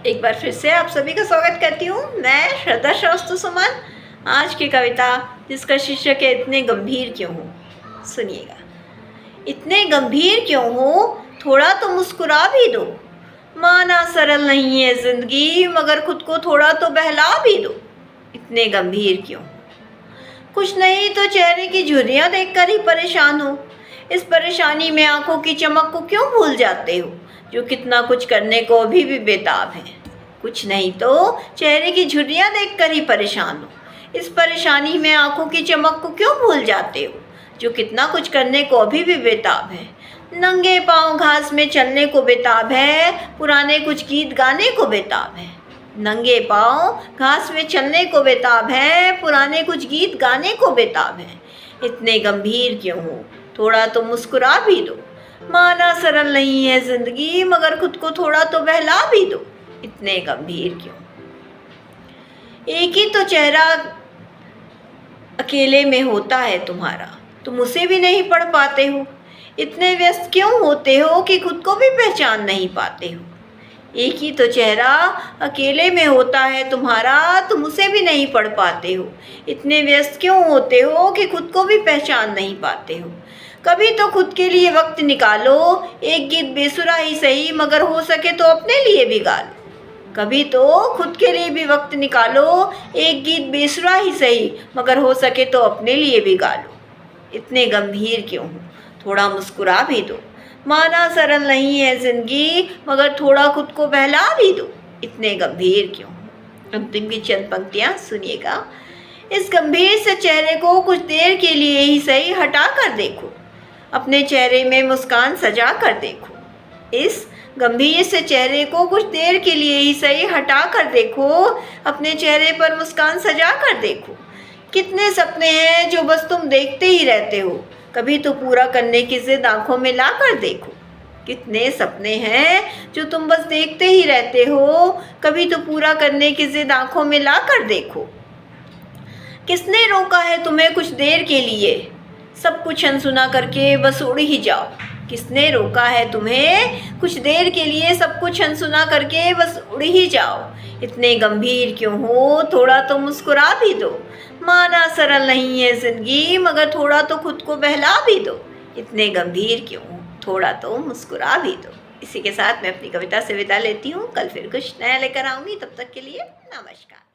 एक बार फिर से आप सभी का स्वागत करती हूँ। मैं श्रद्धा श्रीवास्तव सुमन। आज की कविता जिसका शीर्षक है इतने गंभीर क्यों हो, सुनिएगा। इतने गंभीर क्यों हो, थोड़ा तो मुस्कुरा भी दो। माना सरल नहीं है जिंदगी, मगर खुद को थोड़ा तो बहला भी दो। इतने गंभीर क्यों हो, कुछ नहीं तो चेहरे की झुर्रियाँ देखकर ही परेशान हो। इस परेशानी में आंखों की चमक को क्यों भूल जाते हो, जो कितना कुछ करने को अभी भी बेताब है। कुछ नहीं तो चेहरे की झुर्रियाँ देखकर ही परेशान हो। इस परेशानी में आंखों की चमक को क्यों भूल जाते हो, जो कितना कुछ करने को अभी भी बेताब है। नंगे पांव घास में चलने को बेताब है, पुराने कुछ गीत गाने को बेताब है। नंगे पांव घास में चलने को बेताब है, पुराने कुछ गीत गाने को बेताब है। इतने गंभीर क्यों हो, थोड़ा तो मुस्कुरा भी दो। माना सरल नहीं है जिंदगी, मगर खुद को थोड़ा तो बहला भी दो। इतने गंभीर क्यों। एक ही तो चेहरा अकेले में होता है तुम्हारा, तुम उसे भी नहीं पढ़ पाते हो। इतने व्यस्त क्यों होते हो कि खुद को भी पहचान नहीं पाते हो। एक ही तो चेहरा अकेले में होता है तुम्हारा, तुम उसे भी नहीं पढ़ पाते हो। इतने व्यस्त क्यों होते हो कि खुद को भी पहचान नहीं पाते हो। कभी तो खुद के लिए वक्त निकालो, एक गीत बेसुरा ही सही, मगर हो सके तो अपने लिए भी गा लो। कभी तो खुद के लिए भी वक्त निकालो, एक गीत बेसुरा ही सही, मगर हो सके तो अपने लिए भी गा लो। इतने गंभीर क्यों हो, थोड़ा मुस्कुरा भी दो। माना सरल नहीं है जिंदगी, मगर थोड़ा खुद को बहला भी दो। इतने गंभीर क्यों हो। अंतिम की चंद पंक्तियाँ सुनिएगा। इस गंभीर से चेहरे को कुछ देर के लिए ही सही हटा कर देखो, अपने चेहरे में मुस्कान सजा कर देखो। इस गंभीर से चेहरे को कुछ देर के लिए ही सही हटा कर देखो, अपने चेहरे पर मुस्कान सजा कर देखो। कितने सपने हैं जो बस तुम देखते ही रहते हो, कभी तो पूरा करने की जिद आंखों में ला कर देखो। कितने सपने हैं जो तुम बस देखते ही रहते हो, कभी तो पूरा करने की जिद आंखों में ला कर देखो। किसने रोका है तुम्हें कुछ देर के लिए, सब कुछ अनसुना करके बस उड़ ही जाओ। किसने रोका है तुम्हें कुछ देर के लिए, सब कुछ अनसुना करके बस उड़ ही जाओ। इतने गंभीर क्यों हो, थोड़ा तो मुस्कुरा भी दो। माना सरल नहीं है जिंदगी, मगर थोड़ा तो खुद को बहला भी दो। इतने गंभीर क्यों हो, थोड़ा तो मुस्कुरा भी दो। इसी के साथ मैं अपनी कविता से विदा लेती हूँ। कल फिर कुछ नया लेकर आऊँगी, तब तक के लिए नमस्कार।